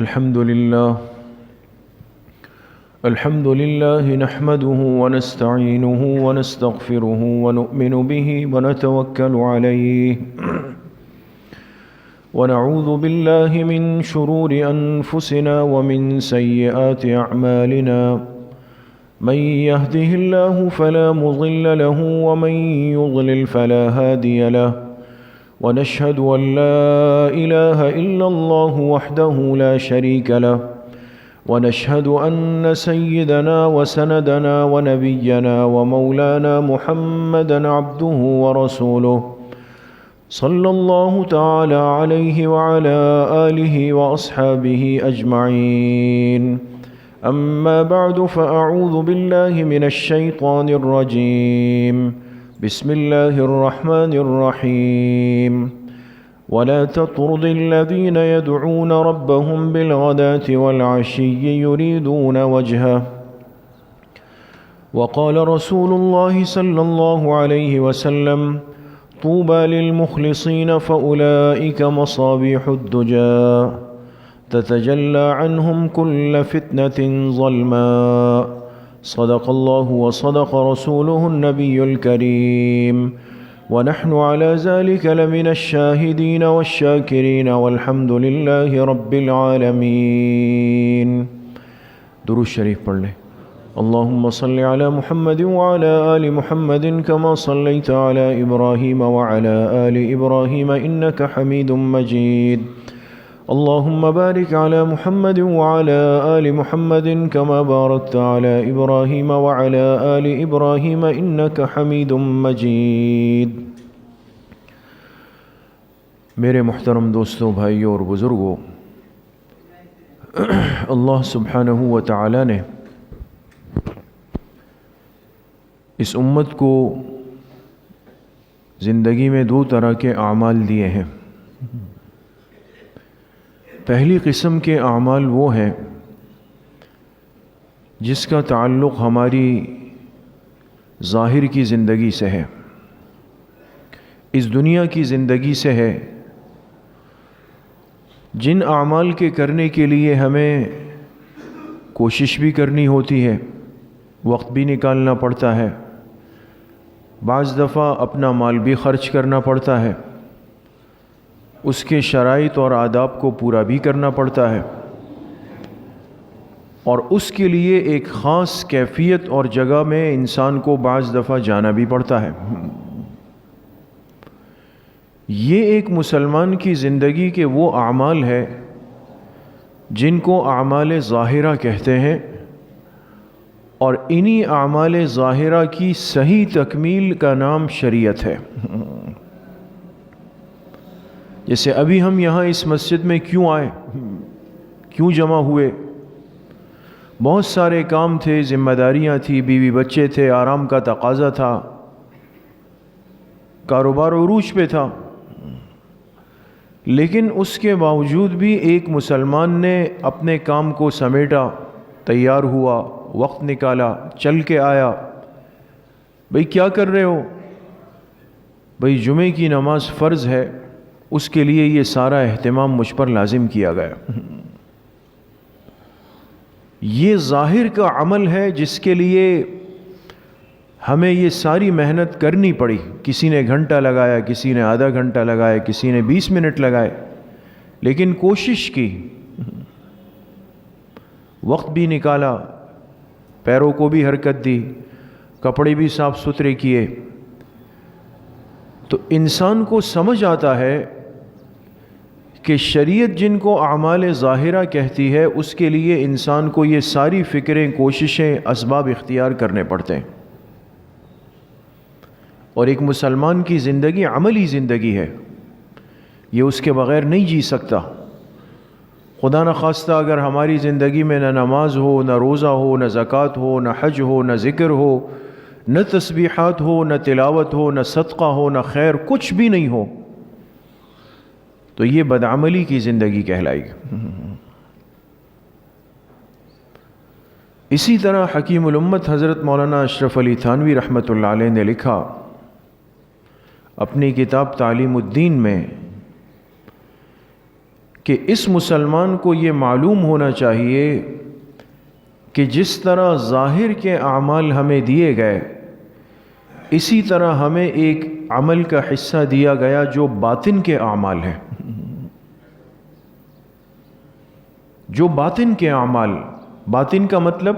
الحمد لله نحمده ونستعينه ونستغفره ونؤمن به ونتوكل عليه ونعوذ بالله من شرور أنفسنا ومن سيئات أعمالنا من يهده الله فلا مضل له ومن يضلل فلا هادي له ونشهد أن لا إله إلا الله وحده لا شريك له ونشهد أن سيدنا وسندنا ونبينا ومولانا محمدا عبده ورسوله صلى الله تعالى عليه وعلى آله وأصحابه أجمعين أما بعد فأعوذ بالله من الشيطان الرجيم بسم الله الرحمن الرحيم ولا تطرد الذين يدعون ربهم بالغداة والعشي يريدون وجهه وقال رسول الله صلى الله عليه وسلم طوبى للمخلصين فأولئك مصابيح الدجى تتجلى عنهم كل فتنة ظلماء صدق الله وصدق رسوله النبي الكريم ونحن على ذلك لمن الشاهدين والشاكرين والحمد لله رب العالمين. درود شریف پڑھ لیں. اللهم صل على محمد وعلى آل محمد كما صليت على إبراهيم وعلى آل إبراهيم إنك حميد مجيد. اللهم بارك على محمد وعلى آل محمد كما باركت على إبراهيم وعلى آل إبراهيم إنك حميد مجيد. میرے محترم دوستوں، بھائیوں اور بزرگوں، اللہ سبحانہ و تعالی نے اس امت کو زندگی میں دو طرح کے اعمال دیے ہیں. پہلی قسم کے اعمال وہ ہیں جس کا تعلق ہماری ظاہر کی زندگی سے ہے، اس دنیا کی زندگی سے ہے. جن اعمال کے کرنے کے لیے ہمیں کوشش بھی کرنی ہوتی ہے، وقت بھی نکالنا پڑتا ہے، بعض دفعہ اپنا مال بھی خرچ کرنا پڑتا ہے، اس کے شرائط اور آداب کو پورا بھی کرنا پڑتا ہے، اور اس کے لیے ایک خاص کیفیت اور جگہ میں انسان کو بعض دفعہ جانا بھی پڑتا ہے. یہ ایک مسلمان کی زندگی کے وہ اعمال ہے جن کو اعمال ظاہرہ کہتے ہیں، اور انہی اعمال ظاہرہ کی صحیح تکمیل کا نام شریعت ہے. جیسے ابھی ہم یہاں اس مسجد میں کیوں آئے، کیوں جمع ہوئے؟ بہت سارے کام تھے، ذمہ داریاں تھی، بیوی بچے تھے، آرام کا تقاضا تھا، کاروبار عروج پہ تھا. لیکن اس کے باوجود بھی ایک مسلمان نے اپنے کام کو سمیٹا، تیار ہوا، وقت نکالا، چل کے آیا. بھئی کیا کر رہے ہو؟ بھئی جمعے کی نماز فرض ہے، اس کے لیے یہ سارا اہتمام مجھ پر لازم کیا گیا. یہ ظاہر کا عمل ہے جس کے لیے ہمیں یہ ساری محنت کرنی پڑی. کسی نے گھنٹہ لگایا، کسی نے آدھا گھنٹہ لگایا، کسی نے 20 منٹ لگائے، لیکن کوشش کی، وقت بھی نکالا، پیروں کو بھی حرکت دی، کپڑے بھی صاف ستھرے کیے. تو انسان کو سمجھ آتا ہے کہ شریعت جن کو اعمال ظاہرہ کہتی ہے، اس کے لیے انسان کو یہ ساری فکریں، کوششیں، اسباب اختیار کرنے پڑتے ہیں. اور ایک مسلمان کی زندگی عملی زندگی ہے، یہ اس کے بغیر نہیں جی سکتا. خدا نخواستہ اگر ہماری زندگی میں نہ نماز ہو، نہ روزہ ہو، نہ زکوٰۃ ہو، نہ حج ہو، نہ ذکر ہو، نہ تسبیحات ہو، نہ تلاوت ہو، نہ صدقہ ہو، نہ خیر، کچھ بھی نہیں ہو، تو یہ بدعملی کی زندگی کہلائے گی. اسی طرح حکیم الامت حضرت مولانا اشرف علی تھانوی رحمۃ اللہ علیہ نے لکھا اپنی کتاب تعلیم الدین میں کہ اس مسلمان کو یہ معلوم ہونا چاہیے کہ جس طرح ظاہر کے اعمال ہمیں دیے گئے، اسی طرح ہمیں ایک عمل کا حصہ دیا گیا جو باطن کے اعمال ہیں. جو باطن کے اعمال، باطن کا مطلب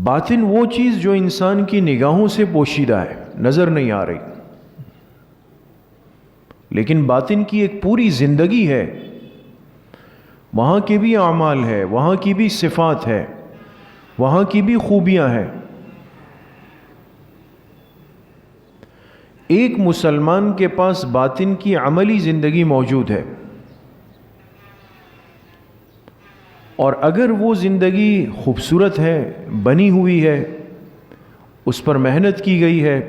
باطن وہ چیز جو انسان کی نگاہوں سے پوشیدہ ہے، نظر نہیں آ رہی، لیکن باطن کی ایک پوری زندگی ہے، وہاں کے بھی اعمال ہے، وہاں کی بھی صفات ہے، وہاں کی بھی خوبیاں ہیں. ایک مسلمان کے پاس باطن کی عملی زندگی موجود ہے، اور اگر وہ زندگی خوبصورت ہے، بنی ہوئی ہے، اس پر محنت کی گئی ہے،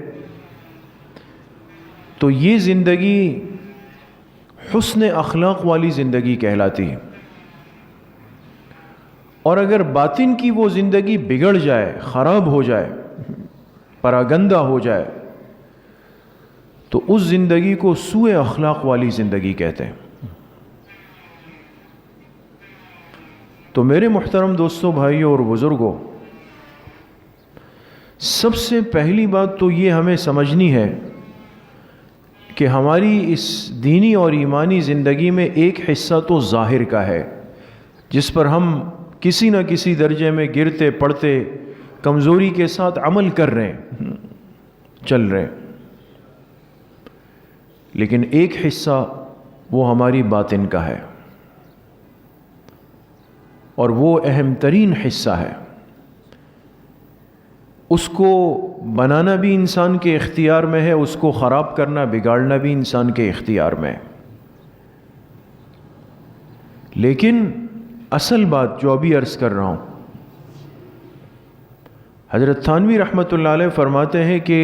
تو یہ زندگی حسن اخلاق والی زندگی کہلاتی ہے. اور اگر باطن کی وہ زندگی بگڑ جائے، خراب ہو جائے، پراگندہ ہو جائے، تو اس زندگی کو سوء اخلاق والی زندگی کہتے ہیں. تو میرے محترم دوستوں، بھائیوں اور بزرگوں، سب سے پہلی بات تو یہ ہمیں سمجھنی ہے کہ ہماری اس دینی اور ایمانی زندگی میں ایک حصہ تو ظاہر کا ہے، جس پر ہم کسی نہ کسی درجے میں گرتے پڑتے کمزوری کے ساتھ عمل کر رہے ہیں، چل رہے ہیں. لیکن ایک حصہ وہ ہماری باطن کا ہے، اور وہ اہم ترین حصہ ہے. اس کو بنانا بھی انسان کے اختیار میں ہے، اس کو خراب کرنا، بگاڑنا بھی انسان کے اختیار میں ہے. لیکن اصل بات جو ابھی عرض کر رہا ہوں، حضرت تھانوی رحمۃ اللہ علیہ فرماتے ہیں کہ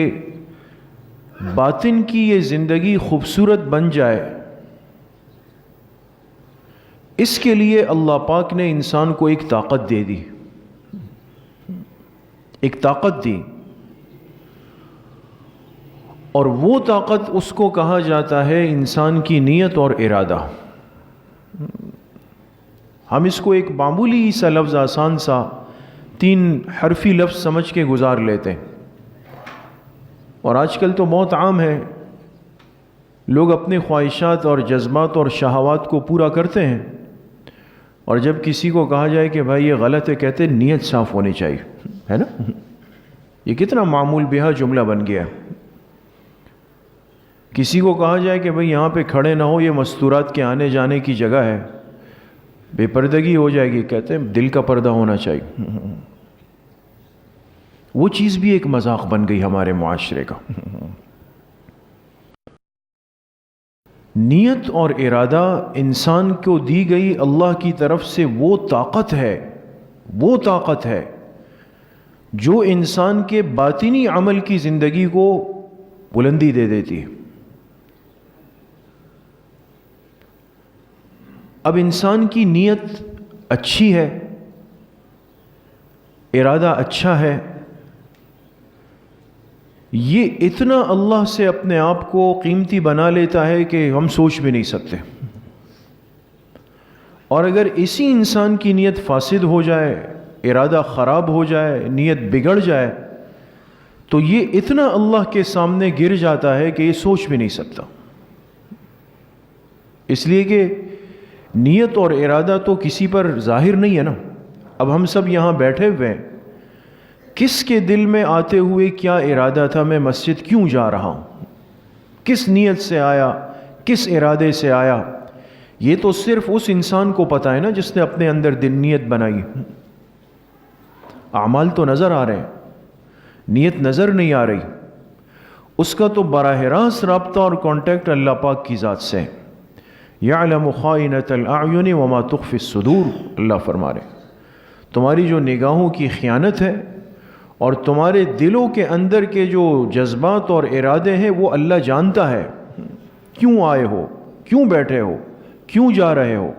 باطن کی یہ زندگی خوبصورت بن جائے، اس کے لیے اللہ پاک نے انسان کو ایک طاقت دے دی، ایک طاقت دی، اور وہ طاقت اس کو کہا جاتا ہے انسان کی نیت اور ارادہ. ہم اس کو ایک معمولی سا لفظ، آسان سا 3 حرفی لفظ سمجھ کے گزار لیتے ہیں، اور آج کل تو بہت عام ہے، لوگ اپنے خواہشات اور جذبات اور شہوات کو پورا کرتے ہیں، اور جب کسی کو کہا جائے کہ بھائی یہ غلط ہے، کہتے ہیں نیت صاف ہونی چاہیے، ہے نا؟ یہ کتنا معمول بہا جملہ بن گیا. کسی کو کہا جائے کہ بھائی یہاں پہ کھڑے نہ ہو، یہ مستورات کے آنے جانے کی جگہ ہے، بے پردگی ہو جائے گی، کہتے ہیں دل کا پردہ ہونا چاہیے. وہ چیز بھی ایک مذاق بن گئی ہمارے معاشرے کا. نیت اور ارادہ انسان کو دی گئی اللہ کی طرف سے وہ طاقت ہے جو انسان کے باطنی عمل کی زندگی کو بلندی دے دیتی ہے. اب انسان کی نیت اچھی ہے، ارادہ اچھا ہے، یہ اتنا اللہ سے اپنے آپ کو قیمتی بنا لیتا ہے کہ ہم سوچ بھی نہیں سکتے. اور اگر اسی انسان کی نیت فاسد ہو جائے، ارادہ خراب ہو جائے، نیت بگڑ جائے، تو یہ اتنا اللہ کے سامنے گر جاتا ہے کہ یہ سوچ بھی نہیں سکتا. اس لیے کہ نیت اور ارادہ تو کسی پر ظاہر نہیں ہے نا. اب ہم سب یہاں بیٹھے ہوئے ہیں، کس کے دل میں آتے ہوئے کیا ارادہ تھا، میں مسجد کیوں جا رہا ہوں، کس نیت سے آیا، کس ارادے سے آیا، یہ تو صرف اس انسان کو پتہ ہے نا جس نے اپنے اندر نیت بنائی. اعمال تو نظر آ رہے ہیں، نیت نظر نہیں آ رہی. اس کا تو براہ راست رابطہ اور کانٹیکٹ اللہ پاک کی ذات سے. یعلم خائنۃ الاعین وما تخفی الصدور، اللہ فرما رہے تمہاری جو نگاہوں کی خیانت ہے اور تمہارے دلوں کے اندر کے جو جذبات اور ارادے ہیں وہ اللہ جانتا ہے. کیوں آئے ہو، کیوں بیٹھے ہو، کیوں جا رہے ہو،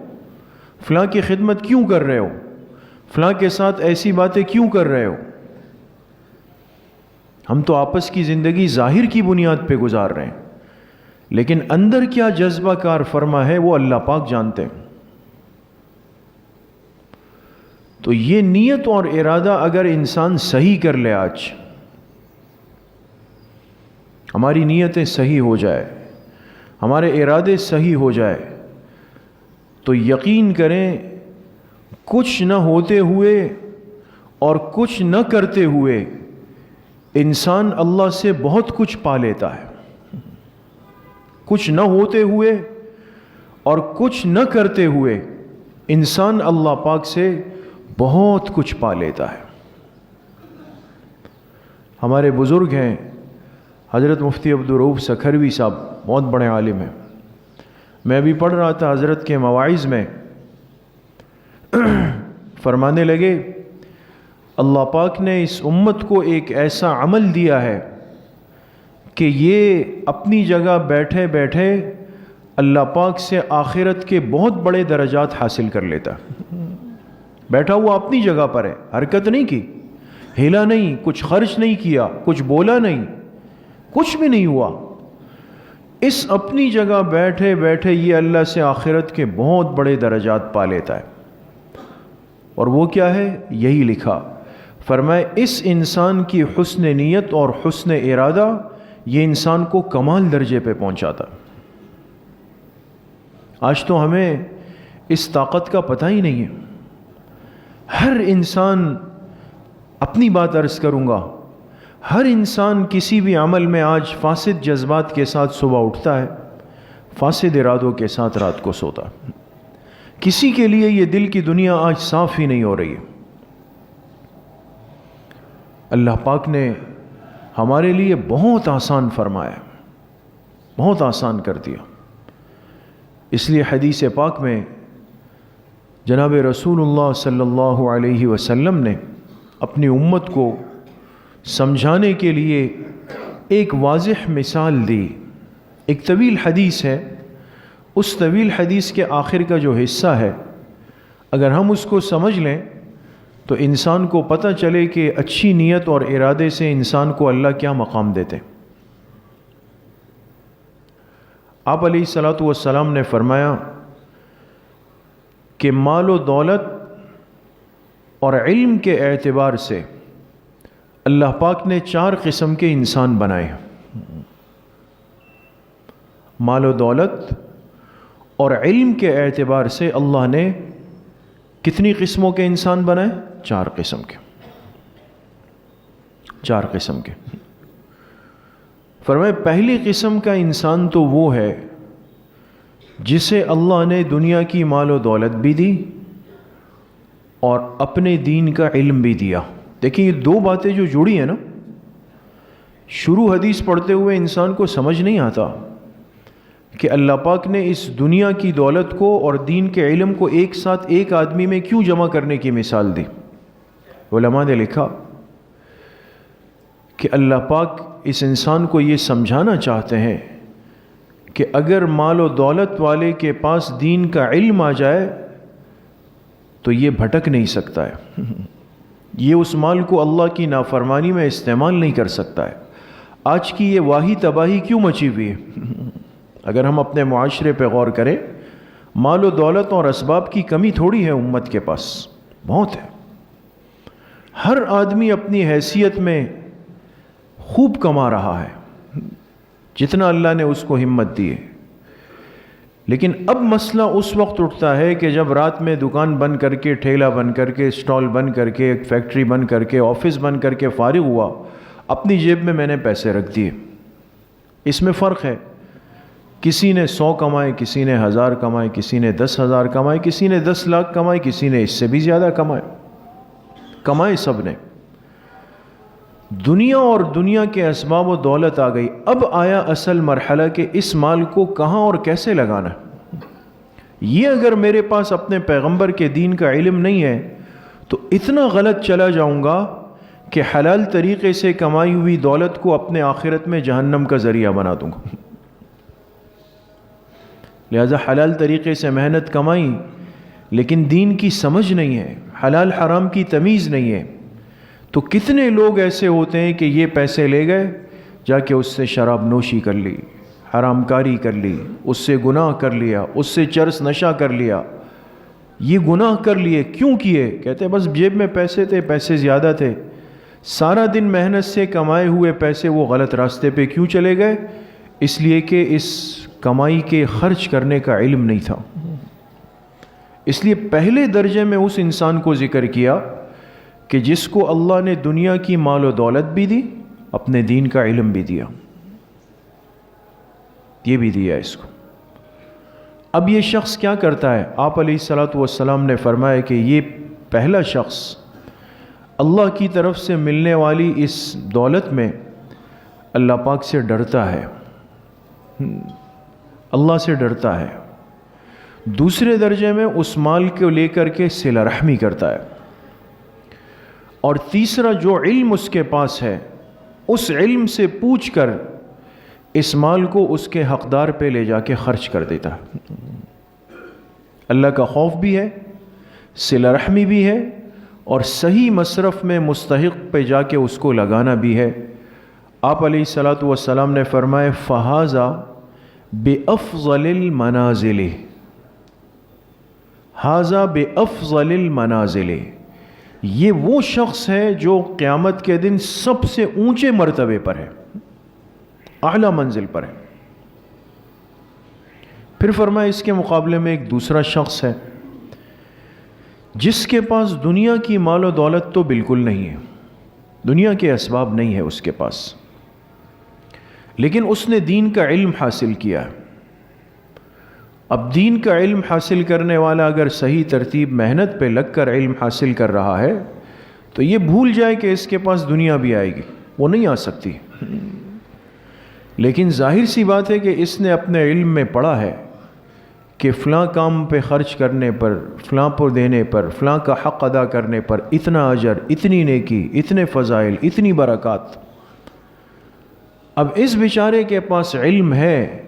فلاں کی خدمت کیوں کر رہے ہو، فلاں کے ساتھ ایسی باتیں کیوں کر رہے ہو. ہم تو آپس کی زندگی ظاہر کی بنیاد پہ گزار رہے ہیں، لیکن اندر کیا جذبہ کار فرما ہے وہ اللہ پاک جانتے ہیں. تو یہ نیت اور ارادہ اگر انسان صحیح کر لے، آج ہماری نیتیں صحیح ہو جائے، ہمارے ارادے صحیح ہو جائے، تو یقین کریں کچھ نہ ہوتے ہوئے اور کچھ نہ کرتے ہوئے انسان اللہ سے بہت کچھ پا لیتا ہے۔ کچھ نہ ہوتے ہوئے اور کچھ نہ کرتے ہوئے انسان اللہ پاک سے بہت کچھ پا لیتا ہے۔ ہمارے بزرگ ہیں حضرت مفتی عبدالرؤف سکھروی صاحب، بہت بڑے عالم ہیں۔ میں بھی پڑھ رہا تھا حضرت کے مواعظ میں، فرمانے لگے اللہ پاک نے اس امت کو ایک ایسا عمل دیا ہے کہ یہ اپنی جگہ بیٹھے بیٹھے اللہ پاک سے آخرت کے بہت بڑے درجات حاصل کر لیتا۔ بیٹھا ہوا اپنی جگہ پر ہے، حرکت نہیں کی، ہلا نہیں، کچھ خرچ نہیں کیا، کچھ بولا نہیں، کچھ بھی نہیں ہوا، اس اپنی جگہ بیٹھے بیٹھے یہ اللہ سے آخرت کے بہت بڑے درجات پا لیتا ہے۔ اور وہ کیا ہے؟ یہی لکھا، فرمائے اس انسان کی حسن نیت اور حسن ارادہ یہ انسان کو کمال درجے پہ پہنچاتا۔ آج تو ہمیں اس طاقت کا پتہ ہی نہیں ہے۔ ہر انسان، اپنی بات عرض کروں گا، ہر انسان کسی بھی عمل میں آج فاسد جذبات کے ساتھ صبح اٹھتا ہے، فاسد ارادوں کے ساتھ رات کو سوتا۔ کسی کے لیے یہ دل کی دنیا آج صاف ہی نہیں ہو رہی ہے۔ اللہ پاک نے ہمارے لیے بہت آسان فرمایا، بہت آسان کر دیا۔ اس لیے حدیث پاک میں جناب رسول اللہ صلی اللہ علیہ وسلم نے اپنی امت کو سمجھانے کے لیے ایک واضح مثال دی۔ ایک طویل حدیث ہے، اس طویل حدیث کے آخر کا جو حصہ ہے اگر ہم اس کو سمجھ لیں تو انسان کو پتہ چلے کہ اچھی نیت اور ارادے سے انسان کو اللہ کیا مقام دیتے۔ آپ علیہ الصلوۃ والسلام نے فرمایا کہ مال و دولت اور علم کے اعتبار سے اللہ پاک نے 4 قسم کے انسان بنائے۔ مال و دولت اور علم کے اعتبار سے اللہ نے کتنی قسموں کے انسان بنائے؟ 4 قسم کے، 4 قسم کے۔ فرمائے پہلی قسم کا انسان تو وہ ہے جسے اللہ نے دنیا کی مال و دولت بھی دی اور اپنے دین کا علم بھی دیا۔ دیکھیں یہ 2 باتیں جو جڑی ہیں نا، شروع حدیث پڑھتے ہوئے انسان کو سمجھ نہیں آتا کہ اللہ پاک نے اس دنیا کی دولت کو اور دین کے علم کو ایک ساتھ ایک آدمی میں کیوں جمع کرنے کی مثال دی۔ علماء نے لکھا کہ اللہ پاک اس انسان کو یہ سمجھانا چاہتے ہیں کہ اگر مال و دولت والے کے پاس دین کا علم آ جائے تو یہ بھٹک نہیں سکتا ہے، یہ اس مال کو اللہ کی نافرمانی میں استعمال نہیں کر سکتا ہے۔ آج کی یہ واہی تباہی کیوں مچی ہوئی ہے؟ اگر ہم اپنے معاشرے پہ غور کریں، مال و دولت اور اسباب کی کمی تھوڑی ہے امت کے پاس، بہت ہے۔ ہر آدمی اپنی حیثیت میں خوب کما رہا ہے جتنا اللہ نے اس کو ہمت دی ہے، لیکن اب مسئلہ اس وقت اٹھتا ہے کہ جب رات میں دکان بند کر کے، ٹھیلا بند کر کے، اسٹال بند کر کے، فیکٹری بند کر کے، آفس بند کر کے فارغ ہوا، اپنی جیب میں نے پیسے رکھ دیے۔ اس میں فرق ہے، کسی نے 100 کمائے، کسی نے 1000 کمائے، کسی نے 10,000 کمائے، کسی نے 10 لاکھ کمائے، کسی نے اس سے بھی زیادہ کمائے سب نے۔ دنیا اور دنیا کے اسباب و دولت آ گئی، اب آیا اصل مرحلہ کہ اس مال کو کہاں اور کیسے لگانا۔ یہ اگر میرے پاس اپنے پیغمبر کے دین کا علم نہیں ہے تو اتنا غلط چلا جاؤں گا کہ حلال طریقے سے کمائی ہوئی دولت کو اپنے آخرت میں جہنم کا ذریعہ بنا دوں گا۔ لہذا حلال طریقے سے محنت کمائی لیکن دین کی سمجھ نہیں ہے، حلال حرام کی تمیز نہیں ہے، تو کتنے لوگ ایسے ہوتے ہیں کہ یہ پیسے لے گئے، جا کے اس سے شراب نوشی کر لی، حرام کاری کر لی، اس سے گناہ کر لیا، اس سے چرس نشہ کر لیا۔ یہ گناہ کر لیے، کیوں کیے؟ کہتے بس جیب میں پیسے تھے، پیسے زیادہ تھے، سارا دن محنت سے کمائے ہوئے پیسے وہ غلط راستے پہ کیوں چلے گئے؟ اس لیے کہ اس کمائی کے خرچ کرنے کا علم نہیں تھا۔ اس لیے پہلے درجے میں اس انسان کو ذکر کیا کہ جس کو اللہ نے دنیا کی مال و دولت بھی دی، اپنے دین کا علم بھی دیا، یہ بھی دیا اس کو۔ اب یہ شخص کیا کرتا ہے؟ آپ علیہ الصلوۃ والسلام نے فرمایا کہ یہ پہلا شخص اللہ کی طرف سے ملنے والی اس دولت میں اللہ پاک سے ڈرتا ہے، اللہ سے ڈرتا ہے۔ دوسرے درجے میں اس مال کو لے کر کے صلہ رحمی کرتا ہے، اور تیسرا جو علم اس کے پاس ہے اس علم سے پوچھ کر اس مال کو اس کے حقدار پہ لے جا کے خرچ کر دیتا ہے۔ اللہ کا خوف بھی ہے، صلہ رحمی بھی ہے، اور صحیح مصرف میں مستحق پہ جا کے اس کو لگانا بھی ہے۔ آپ علیہ الصلوۃ والسلام نے فرمایا فہذا بافضل المنازل، ھذا بافضل المنازل، یہ وہ شخص ہے جو قیامت کے دن سب سے اونچے مرتبے پر ہے، اعلیٰ منزل پر ہے۔ پھر فرمایا اس کے مقابلے میں ایک دوسرا شخص ہے جس کے پاس دنیا کی مال و دولت تو بالکل نہیں ہے، دنیا کے اسباب نہیں ہے اس کے پاس، لیکن اس نے دین کا علم حاصل کیا ہے۔ اب دین کا علم حاصل کرنے والا اگر صحیح ترتیب محنت پہ لگ کر علم حاصل کر رہا ہے تو یہ بھول جائے کہ اس کے پاس دنیا بھی آئے گی، وہ نہیں آ سکتی۔ لیکن ظاہر سی بات ہے کہ اس نے اپنے علم میں پڑھا ہے کہ فلاں کام پہ خرچ کرنے پر، فلاں پر دینے پر، فلاں کا حق ادا کرنے پر اتنا اجر، اتنی نیکی، اتنے فضائل، اتنی برکات۔ اب اس بیچارے کے پاس علم ہے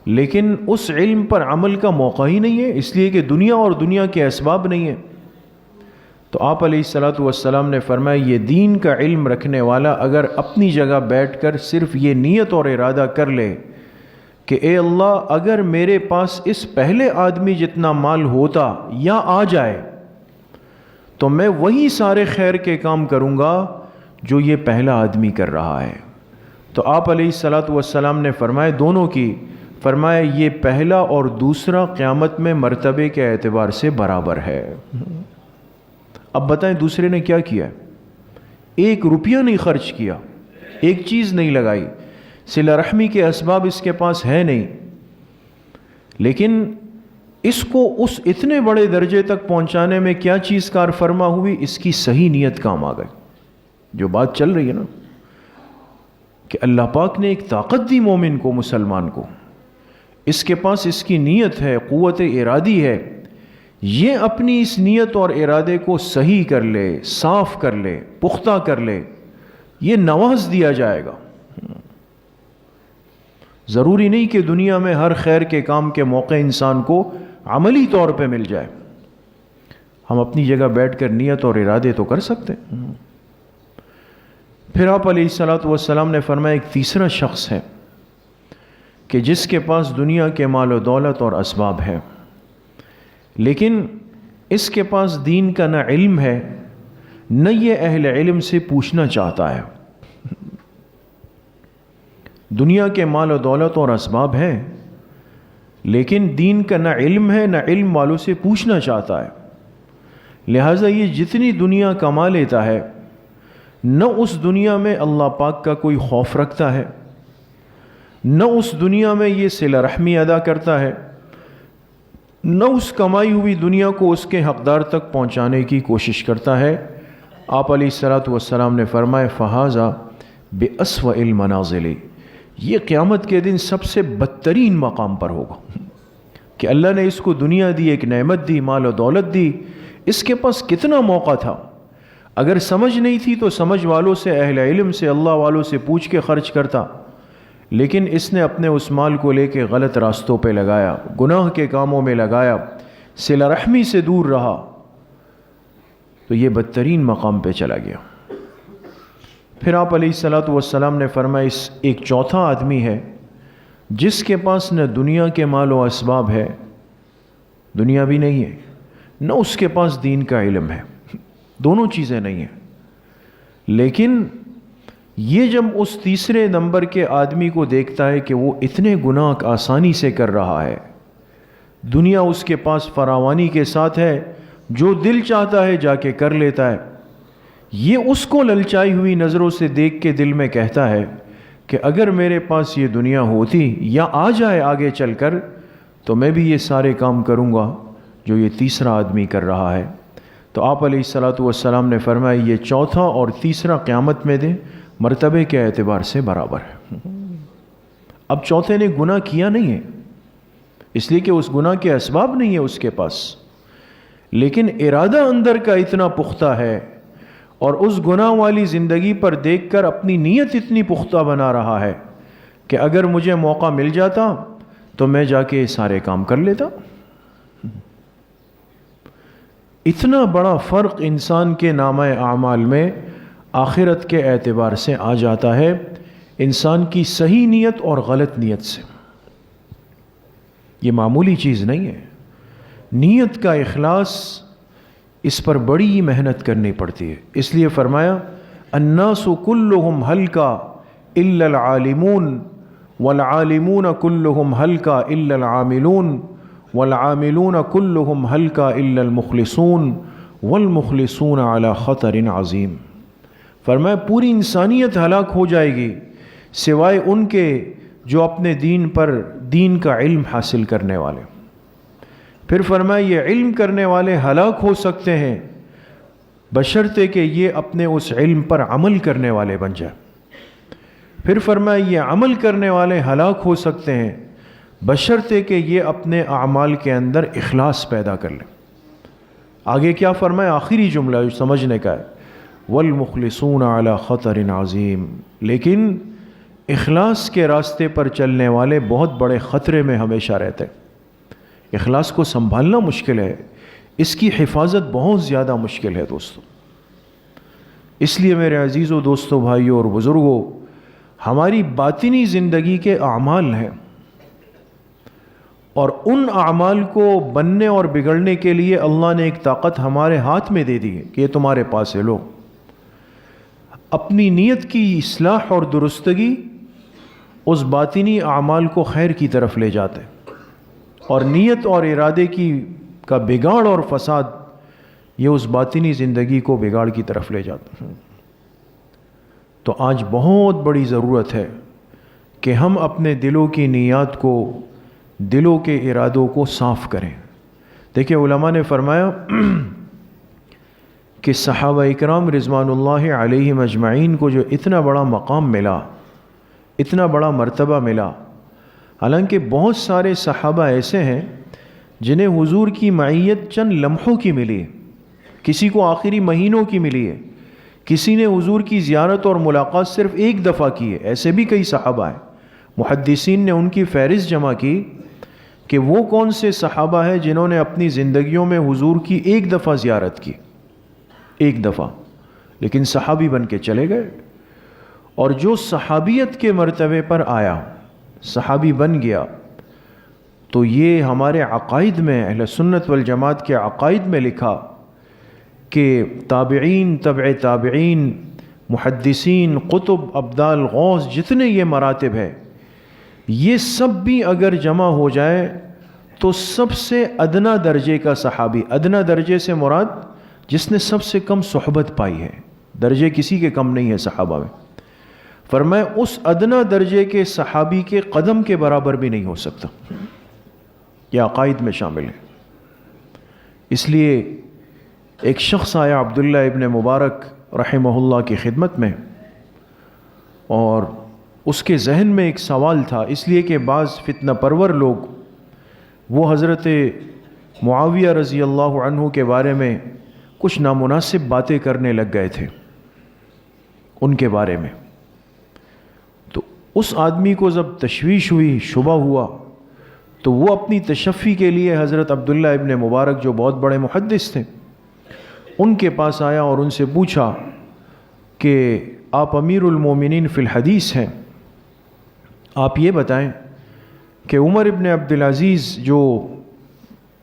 لیکن اس علم پر عمل کا موقع ہی نہیں ہے، اس لیے کہ دنیا اور دنیا کے اسباب نہیں ہیں۔ تو آپ علیہ الصلوۃ والسلام نے فرمایا یہ دین کا علم رکھنے والا اگر اپنی جگہ بیٹھ کر صرف یہ نیت اور ارادہ کر لے کہ اے اللہ اگر میرے پاس اس پہلے آدمی جتنا مال ہوتا یا آ جائے تو میں وہی سارے خیر کے کام کروں گا جو یہ پہلا آدمی کر رہا ہے۔ تو آپ علیہ الصلوۃ والسلام نے فرمایا دونوں کی، فرمایا یہ پہلا اور دوسرا قیامت میں مرتبے کے اعتبار سے برابر ہے۔ اب بتائیں دوسرے نے کیا کیا؟ ایک روپیہ نہیں خرچ کیا، ایک چیز نہیں لگائی، صلہ رحمی کے اسباب اس کے پاس ہے نہیں، لیکن اس کو اس اتنے بڑے درجے تک پہنچانے میں کیا چیز کار فرما ہوئی؟ اس کی صحیح نیت کام آ گئی۔ جو بات چل رہی ہے نا کہ اللہ پاک نے ایک طاقت دی مومن کو، مسلمان کو، اس کے پاس اس کی نیت ہے، قوت ارادی ہے، یہ اپنی اس نیت اور ارادے کو صحیح کر لے، صاف کر لے، پختہ کر لے، یہ نواز دیا جائے گا۔ ضروری نہیں کہ دنیا میں ہر خیر کے کام کے موقع انسان کو عملی طور پہ مل جائے، ہم اپنی جگہ بیٹھ کر نیت اور ارادے تو کر سکتے ہیں۔ پھر آپ علیہ الصلوۃ والسلام نے فرمایا ایک تیسرا شخص ہے کہ جس کے پاس دنیا کے مال و دولت اور اسباب ہے لیکن اس کے پاس دین کا نہ علم ہے، نہ یہ اہل علم سے پوچھنا چاہتا ہے۔ دنیا کے مال و دولت اور اسباب ہے لیکن دین کا نہ علم ہے، نہ علم والوں سے پوچھنا چاہتا ہے، لہٰذا یہ جتنی دنیا کما لیتا ہے نہ اس دنیا میں اللہ پاک کا کوئی خوف رکھتا ہے، نہ اس دنیا میں یہ صلہ رحمی ادا کرتا ہے، نہ اس کمائی ہوئی دنیا کو اس کے حقدار تک پہنچانے کی کوشش کرتا ہے۔ آپ علیہ الصلوۃ والسلام نے فرمایا فہذا بأسوأ المنازل، یہ قیامت کے دن سب سے بدترین مقام پر ہوگا کہ اللہ نے اس کو دنیا دی، ایک نعمت دی، مال و دولت دی، اس کے پاس کتنا موقع تھا، اگر سمجھ نہیں تھی تو سمجھ والوں سے، اہل علم سے، اللہ والوں سے پوچھ کے خرچ کرتا، لیکن اس نے اپنے اس مال کو لے کے غلط راستوں پہ لگایا، گناہ کے کاموں میں لگایا، صلہ رحمی سے دور رہا، تو یہ بدترین مقام پہ چلا گیا۔ پھر آپ علیہ الصلوۃ والسلام نے فرمایا اس ایک چوتھا آدمی ہے جس کے پاس نہ دنیا کے مال و اسباب ہے، دنیا بھی نہیں ہے، نہ اس کے پاس دین کا علم ہے، دونوں چیزیں نہیں ہیں۔ لیکن یہ جب اس تیسرے نمبر کے آدمی کو دیکھتا ہے کہ وہ اتنے گناہ آسانی سے کر رہا ہے، دنیا اس کے پاس فراوانی کے ساتھ ہے، جو دل چاہتا ہے جا کے کر لیتا ہے، یہ اس کو للچائی ہوئی نظروں سے دیکھ کے دل میں کہتا ہے کہ اگر میرے پاس یہ دنیا ہوتی یا آ جائے آگے چل کر تو میں بھی یہ سارے کام کروں گا جو یہ تیسرا آدمی کر رہا ہے۔ تو آپ علیہ الصلاۃ والسلام نے فرمایا یہ چوتھا اور تیسرا قیامت میں دے مرتبے کے اعتبار سے برابر ہے۔ اب چوتھے نے گناہ کیا نہیں ہے، اس لیے کہ اس گناہ کے اسباب نہیں ہے اس کے پاس، لیکن ارادہ اندر کا اتنا پختہ ہے اور اس گناہ والی زندگی پر دیکھ کر اپنی نیت اتنی پختہ بنا رہا ہے کہ اگر مجھے موقع مل جاتا تو میں جا کے سارے کام کر لیتا۔ اتنا بڑا فرق انسان کے نامہ اعمال میں آخرت کے اعتبار سے آ جاتا ہے انسان کی صحیح نیت اور غلط نیت سے۔ یہ معمولی چیز نہیں ہے، نیت کا اخلاص اس پر بڑی محنت کرنی پڑتی ہے۔ اس لیے فرمایا الناس کلہم ہلکا الا العالمون والعالمون کلہم ہلکا الا العاملون والعاملون کلہم ہلکا الا المخلصون والمخلصون علی خطر عظیم۔ فرمایا پوری انسانیت ہلاک ہو جائے گی سوائے ان کے جو اپنے دین پر دین کا علم حاصل کرنے والے۔ پھر فرمایا یہ علم کرنے والے ہلاک ہو سکتے ہیں بشرطے کہ یہ اپنے اس علم پر عمل کرنے والے بن جائیں۔ پھر فرمایا یہ عمل کرنے والے ہلاک ہو سکتے ہیں بشرطے کہ یہ اپنے اعمال کے اندر اخلاص پیدا کر لیں۔ آگے کیا فرمایا؟ آخری جملہ جو سمجھنے کا ہے والمخلصون علی خطر عظیم، لیکن اخلاص کے راستے پر چلنے والے بہت بڑے خطرے میں ہمیشہ رہتے ہیں۔ اخلاص کو سنبھالنا مشکل ہے، اس کی حفاظت بہت زیادہ مشکل ہے دوستو۔ اس لیے میرے عزیزوں، دوستو، بھائیوں اور بزرگوں، ہماری باطنی زندگی کے اعمال ہیں، اور ان اعمال کو بننے اور بگڑنے کے لیے اللہ نے ایک طاقت ہمارے ہاتھ میں دے دی ہے کہ یہ تمہارے پاس ہے، لو اپنی نیت کی اصلاح اور درستگی اس باطنی اعمال کو خیر کی طرف لے جاتے ہیں، اور نیت اور ارادے کا بگاڑ اور فساد یہ اس باطنی زندگی کو بگاڑ کی طرف لے جاتا ہے۔ تو آج بہت بڑی ضرورت ہے کہ ہم اپنے دلوں کی نیات کو، دلوں کے ارادوں کو صاف کریں۔ دیکھیں علماء نے فرمایا کہ صحابہ اکرام رضوان اللہ علیہم اجمعین کو جو اتنا بڑا مقام ملا، اتنا بڑا مرتبہ ملا، حالانکہ بہت سارے صحابہ ایسے ہیں جنہیں حضور کی معیت چند لمحوں کی ملی ہے، کسی کو آخری مہینوں کی ملی ہے، کسی نے حضور کی زیارت اور ملاقات صرف ایک دفعہ کی ہے، ایسے بھی کئی صحابہ ہیں۔ محدثین نے ان کی فہرست جمع کی کہ وہ کون سے صحابہ ہیں جنہوں نے اپنی زندگیوں میں حضور کی ایک دفعہ زیارت کی، ایک دفعہ، لیکن صحابی بن کے چلے گئے۔ اور جو صحابیت کے مرتبے پر آیا، صحابی بن گیا، تو یہ ہمارے عقائد میں، اہل سنت والجماعت کے عقائد میں لکھا کہ تابعین، تبع تابعین، محدثین، قطب، ابدال، غوث، جتنے یہ مراتب ہے، یہ سب بھی اگر جمع ہو جائے تو سب سے ادنا درجے کا صحابی، ادنا درجے سے مراد جس نے سب سے کم صحبت پائی ہے، درجے کسی کے کم نہیں ہے صحابہ میں، فرمایا اس ادنا درجے کے صحابی کے قدم کے برابر بھی نہیں ہو سکتا۔ یہ عقائد میں شامل ہے۔ اس لیے ایک شخص آیا عبداللہ ابن مبارک رحمہ اللہ کی خدمت میں، اور اس کے ذہن میں ایک سوال تھا، اس لیے کہ بعض فتنہ پرور لوگ وہ حضرت معاویہ رضی اللہ عنہ کے بارے میں کچھ نامناسب باتیں کرنے لگ گئے تھے ان کے بارے میں۔ تو اس آدمی کو جب تشویش ہوئی، شبہ ہوا، تو وہ اپنی تشفی کے لیے حضرت عبداللہ ابن مبارک جو بہت بڑے محدث تھے ان کے پاس آیا اور ان سے پوچھا کہ آپ امیر المومنین فی الحدیث ہیں، آپ یہ بتائیں کہ عمر ابن عبدالعزیز جو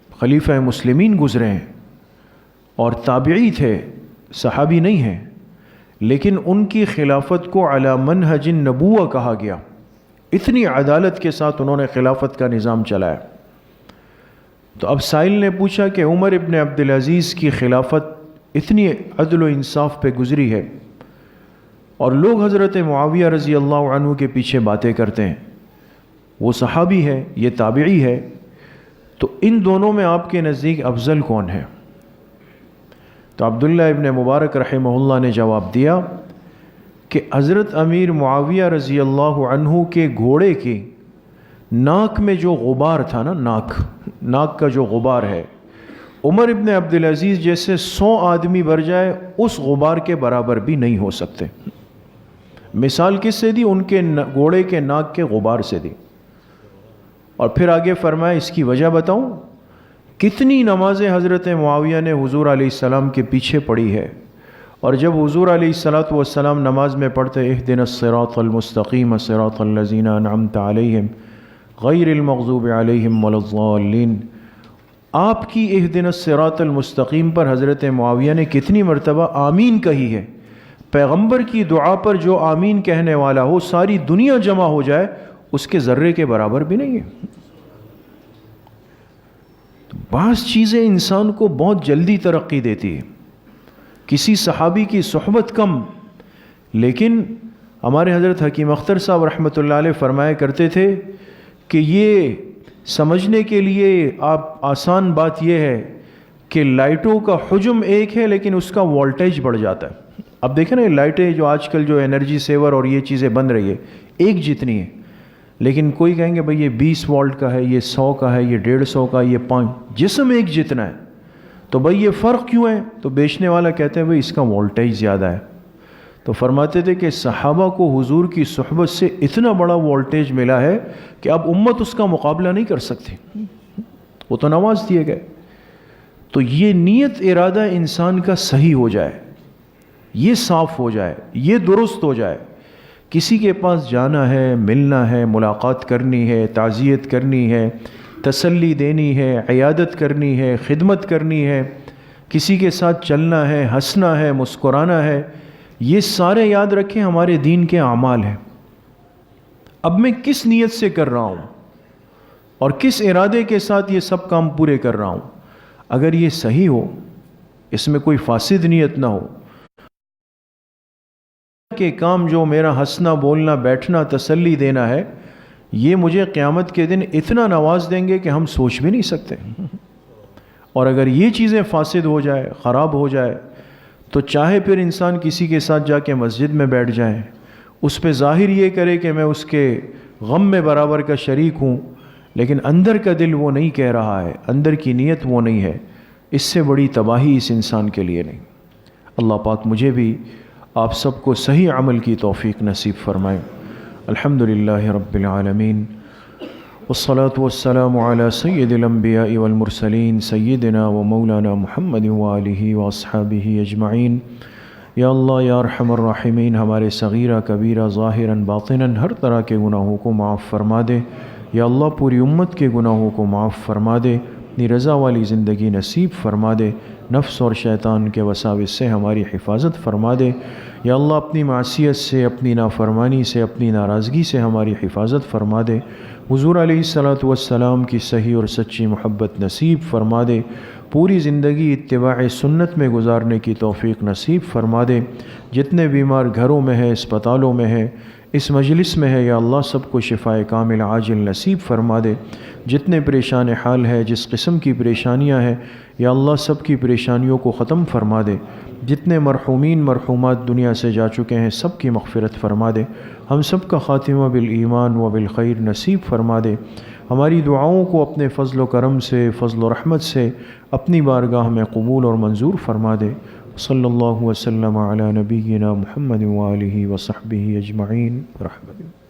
خلیفہ مسلمین گزرے ہیں، اور تابعی تھے، صحابی نہیں ہیں، لیکن ان کی خلافت کو علی منہج النبوہ کہا گیا۔ اتنی عدالت کے ساتھ انہوں نے خلافت کا نظام چلایا۔ تو اب سائل نے پوچھا کہ عمر ابن عبدالعزیز کی خلافت اتنی عدل و انصاف پہ گزری ہے اور لوگ حضرت معاویہ رضی اللہ عنہ کے پیچھے باتیں کرتے ہیں، وہ صحابی ہے، یہ تابعی ہے، تو ان دونوں میں آپ کے نزدیک افضل کون ہے؟ تو عبداللہ ابن مبارک رحمہ اللہ نے جواب دیا کہ حضرت امیر معاویہ رضی اللہ عنہ کے گھوڑے کی ناک میں جو غبار تھا نا، ناک کا جو غبار ہے، عمر ابن عبدالعزیز جیسے 100 آدمی بھر جائے اس غبار کے برابر بھی نہیں ہو سکتے۔ مثال کس سے دی؟ ان کے گھوڑے کے ناک کے غبار سے دی۔ اور پھر آگے فرمایا، اس کی وجہ بتاؤں؟ کتنی نمازیں حضرت معاویہ نے حضور علیہ السلام کے پیچھے پڑھی ہے، اور جب حضور علیہ السلام نماز میں پڑھتے اہدنا الصراط المستقیم صراط الذین انعمت علیہم غیر المغضوب علیہم ولا الضالین، آپ کی اہدنا الصراط المستقیم پر حضرت معاویہ نے کتنی مرتبہ آمین کہی ہے۔ پیغمبر کی دعا پر جو آمین کہنے والا ہو ساری دنیا جمع ہو جائے اس کے ذرے کے برابر بھی نہیں ہے۔ تو بعض چیزیں انسان کو بہت جلدی ترقی دیتی ہے، کسی صحابی کی صحبت کم، لیکن ہمارے حضرت حکیم اختر صاحب رحمۃ اللہ علیہ فرمایا کرتے تھے کہ یہ سمجھنے کے لیے آپ آسان بات یہ ہے کہ لائٹوں کا حجم ایک ہے لیکن اس کا وولٹیج بڑھ جاتا ہے۔ اب دیکھیں نا، لائٹیں جو آج کل جو انرجی سیور اور یہ چیزیں بن رہی ہے ایک جتنی ہے، لیکن کوئی کہیں گے بھئی یہ 20 وولٹ کا ہے، یہ 100 کا ہے، یہ 150 کا، یہ 5، جسم ایک جتنا ہے، تو بھئی یہ فرق کیوں ہے؟ تو بیچنے والا کہتے ہیں بھئی اس کا وولٹیج زیادہ ہے۔ تو فرماتے تھے کہ صحابہ کو حضور کی صحبت سے اتنا بڑا وولٹیج ملا ہے کہ اب امت اس کا مقابلہ نہیں کر سکتی، وہ تو نواز دیے گئے۔ تو یہ نیت ارادہ انسان کا صحیح ہو جائے، یہ صاف ہو جائے، یہ درست ہو جائے، کسی کے پاس جانا ہے، ملنا ہے، ملاقات کرنی ہے، تعزیت کرنی ہے، تسلی دینی ہے، عیادت کرنی ہے، خدمت کرنی ہے، کسی کے ساتھ چلنا ہے، ہنسنا ہے، مسکرانا ہے، یہ سارے یاد رکھیں ہمارے دین کے اعمال ہیں۔ اب میں کس نیت سے کر رہا ہوں اور کس ارادے کے ساتھ یہ سب کام پورے کر رہا ہوں، اگر یہ صحیح ہو، اس میں کوئی فاسد نیت نہ ہو کہ کام جو میرا ہنسنا بولنا بیٹھنا تسلی دینا ہے یہ مجھے قیامت کے دن اتنا نواز دیں گے کہ ہم سوچ بھی نہیں سکتے، اور اگر یہ چیزیں فاسد ہو جائے، خراب ہو جائے، تو چاہے پھر انسان کسی کے ساتھ جا کے مسجد میں بیٹھ جائے، اس پہ ظاہر یہ کرے کہ میں اس کے غم میں برابر کا شریک ہوں، لیکن اندر کا دل وہ نہیں کہہ رہا ہے، اندر کی نیت وہ نہیں ہے، اس سے بڑی تباہی اس انسان کے لیے نہیں۔ اللہ پاک مجھے بھی آپ سب کو صحیح عمل کی توفیق نصیب فرمائے۔ الحمدللہ رب العالمین، والصلاة والسلام على سید الانبیاء والمرسلین سیدنا و مولانا محمد وآلہ واصحابہ اجمعین۔ یا اللہ یا ارحم الراحمین، ہمارے صغیرہ کبیرہ ظاہراً باطناً ہر طرح کے گناہوں کو معاف فرما دے۔ یا اللہ پوری امت کے گناہوں کو معاف فرما دے، اپنی رضا والی زندگی نصیب فرما دے، نفس اور شیطان کے وساوس سے ہماری حفاظت فرما دے۔ یا اللہ اپنی معصیت سے، اپنی نافرمانی سے، اپنی ناراضگی سے ہماری حفاظت فرما دے۔ حضور علیہ السلام کی صحیح اور سچی محبت نصیب فرما دے، پوری زندگی اتباع سنت میں گزارنے کی توفیق نصیب فرما دے۔ جتنے بیمار گھروں میں ہیں، اسپتالوں میں ہیں، اس مجلس میں ہے، یا اللہ سب کو شفائے کامل عاجل نصیب فرما دے۔ جتنے پریشان حال ہے، جس قسم کی پریشانیاں ہیں، یا اللہ سب کی پریشانیوں کو ختم فرما دے۔ جتنے مرحومین مرحومات دنیا سے جا چکے ہیں، سب کی مغفرت فرما دے۔ ہم سب کا خاتمہ بالایمان و بالخیر نصیب فرما دے۔ ہماری دعاؤں کو اپنے فضل و کرم سے، فضل و رحمت سے اپنی بارگاہ میں قبول اور منظور فرما دے۔ صلی اللہ وسلم علی نبینا محمد وآلہ وصحبہ اجمعین برحمتہ۔